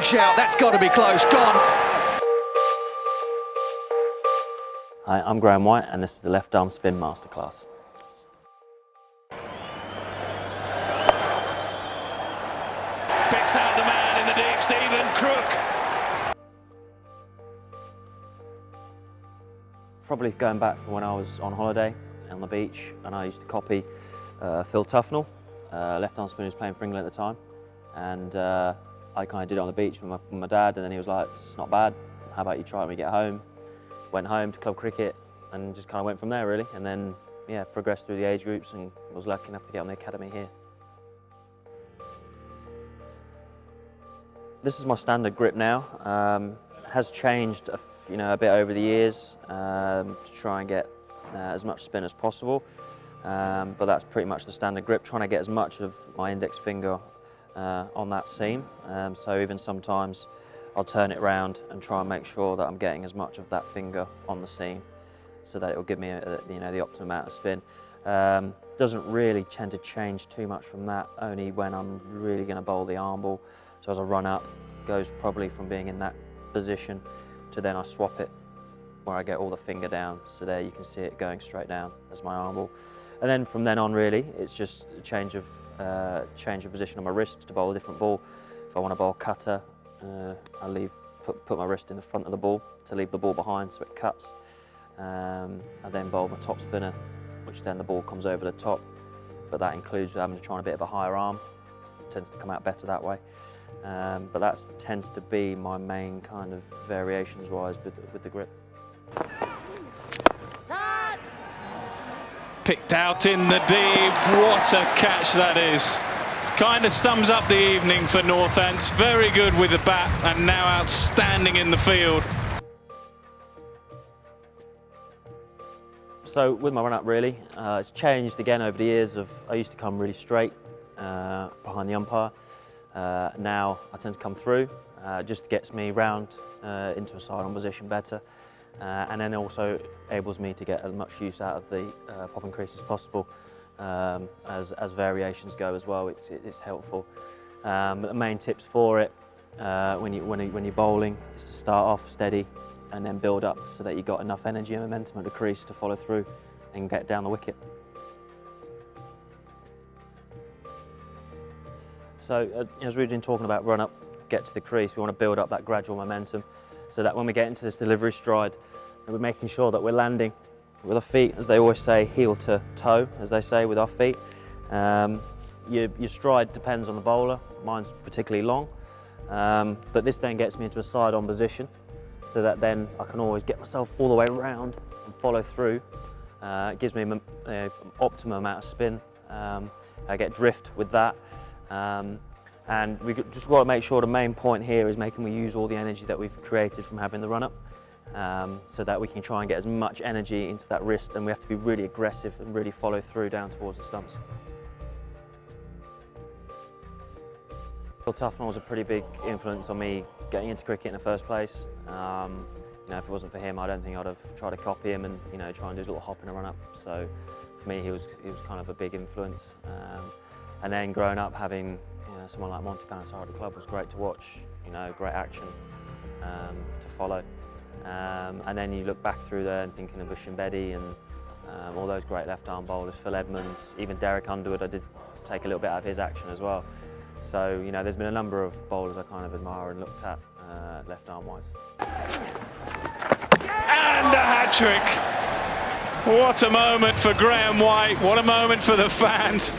shout. That's got to be close. Gone. Hi, I'm Graeme White, and this is the left arm spin masterclass. Picks out the man in the deep, Stephen Crook. Probably going back from when I was on holiday on the beach, and I used to copy Phil Tufnell, left arm spinner who was playing for England at the time, and I kind of did it on the beach with my dad, and then he was like, "It's not bad. How about you try it when we get home?" Went home to club cricket and just kind of went from there really, and then yeah, progressed through the age groups and was lucky enough to get on the academy here. This is my standard grip now. Has changed a bit over the years to try and get as much spin as possible, but that's pretty much the standard grip, trying to get as much of my index finger on that seam, so even sometimes I'll turn it around and try and make sure that I'm getting as much of that finger on the seam so that it will give me the optimum amount of spin. Doesn't really tend to change too much from that, only when I'm really going to bowl the arm ball. So as I run up, goes probably from being in that position to then I swap it where I get all the finger down. So there you can see it going straight down as my arm ball. And then from then on really, it's just a change of position on my wrist to bowl a different ball. If I want to bowl cutter, I put my wrist in the front of the ball to leave the ball behind so it cuts. I then bowl my top spinner, which then the ball comes over the top, but that includes having to try a bit of a higher arm. It tends to come out better that way. But that tends to be my main kind of variations wise with the grip. Picked out in the deep. What a catch that is. Kind of sums up the evening for Northants. Very good with the bat and now outstanding in the field. So with my run up really, it's changed again over the years. I used to come really straight behind the umpire. Now I tend to come through, just gets me round into a side-on position better, and then also enables me to get as much use out of the popping crease as possible. As variations go as well, it's helpful. But the main tips for it when you're bowling is to start off steady and then build up so that you've got enough energy and momentum at the crease to follow through and get down the wicket. So as we've been talking about run up, get to the crease, we want to build up that gradual momentum so that when we get into this delivery stride, we're making sure that we're landing with our feet, as they always say, heel to toe, as they say, with our feet. Your stride depends on the bowler. Mine's particularly long, but this then gets me into a side-on position so that then I can always get myself all the way around and follow through. It gives me an optimum amount of spin. I get drift with that. And we just want to make sure the main point here is making we use all the energy that we've created from having the run-up, so that we can try and get as much energy into that wrist, and we have to be really aggressive and really follow through down towards the stumps. Phil Tufnell was a pretty big influence on me getting into cricket in the first place. If it wasn't for him, I don't think I'd have tried to copy him and try and do a little hop in a run-up. So for me, he was kind of a big influence. And then growing up, having someone like Monty Panesar at the club was great to watch. Great action to follow. And then you look back through there and thinking of Bush and Beddy and all those great left-arm bowlers, Phil Edmonds, even Derek Underwood. I did take a little bit out of his action as well. So there's been a number of bowlers I kind of admire and looked at left-arm wise. And a hat-trick. What a moment for Graeme White. What a moment for the fans.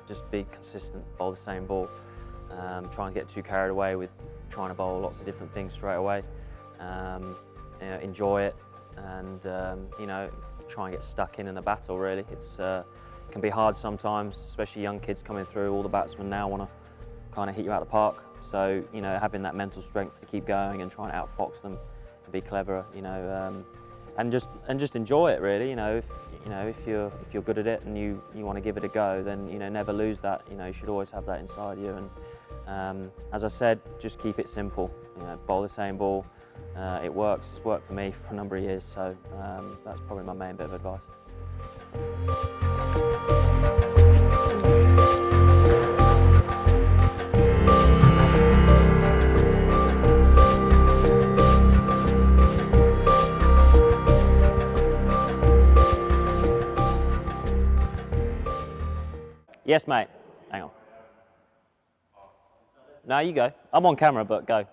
Just be consistent, bowl the same ball. Try and get too carried away with trying to bowl lots of different things straight away. Enjoy it, and try and get stuck in the battle. Really, it can be hard sometimes, especially young kids coming through. All the batsmen now want to kind of hit you out of the park. So having that mental strength to keep going and trying to outfox them and be clever. And just enjoy it really. If you're good at it and you want to give it a go, then never lose that. You should always have that inside you. And as I said, just keep it simple. Bowl the same ball. It works. It's worked for me for a number of years. So that's probably my main bit of advice. Yes, mate. Hang on. No, you go. I'm on camera, but go.